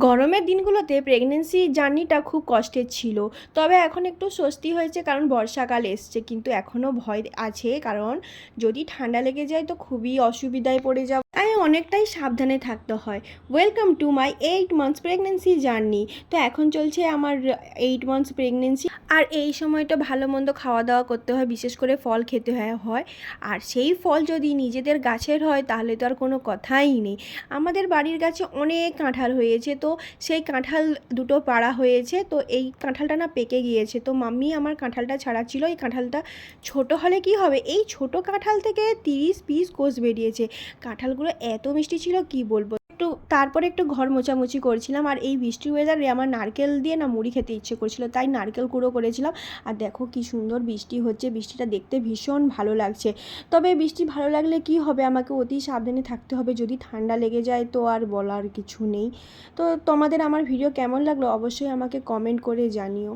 গরমের দিনগুলোতে প্রেগনেন্সি জার্নিটা খুব কষ্টের ছিল। তবে এখন একটু স্বস্তি হয়েছে কারণ বর্ষাকাল এসছে, কিন্তু এখনও ভয় আছে কারণ যদি ঠান্ডা লেগে যায় তো খুবই অসুবিধায় পড়ে যাব, তাই অনেকটাই সাবধানে থাকতে হয়। Welcome to my 8 months pregnancy journey. তো এখন চলছে আমার 8 মান্থস প্রেগনেন্সি, আর এই সময়টা ভালো মন্দ খাওয়া দাওয়া করতে হয়, বিশেষ করে ফল খেতে হয়। আর সেই ফল যদি নিজেদের গাছের হয় তাহলে তো আর কোনো কথাই নেই। আমাদের বাড়ির গাছে অনেক কাঁঠাল হয়েছে, তো সেই কাঁঠাল দুটো পাড়া হয়েছে, তো এই কাঁঠালটা না পেকে গিয়েছে, তো মাম্মি আমার কাঁঠালটা ছাড়াচ্ছিল। এই কাঁঠালটা ছোট হলে কি হবে, এই ছোট কাঁঠাল থেকে 30 পিস কোষ বেরিয়েছে। কাঁঠালগুলো এত মিষ্টি ছিল কি বলবো। তারপরে একটু ঘর মোছামুছি করছিলাম, আর এই বৃষ্টি ওয়েদারে আমার নারকেল দিয়ে না মুড়ি খেতে ইচ্ছে করছিল, তাই নারকেল কুড়ো করেছিলাম। আর দেখো কি সুন্দর বৃষ্টি হচ্ছে, বৃষ্টিটা দেখতে ভীষণ ভালো লাগছে। তবে বৃষ্টি ভালো লাগলে কি হবে, আমাকে অতি সাবধানে থাকতে হবে, যদি ঠান্ডা লেগে যায় তো আর বলার কিছু নেই। তো তোমাদের আমার ভিডিও কেমন লাগলো অবশ্যই আমাকে কমেন্ট করে জানিও।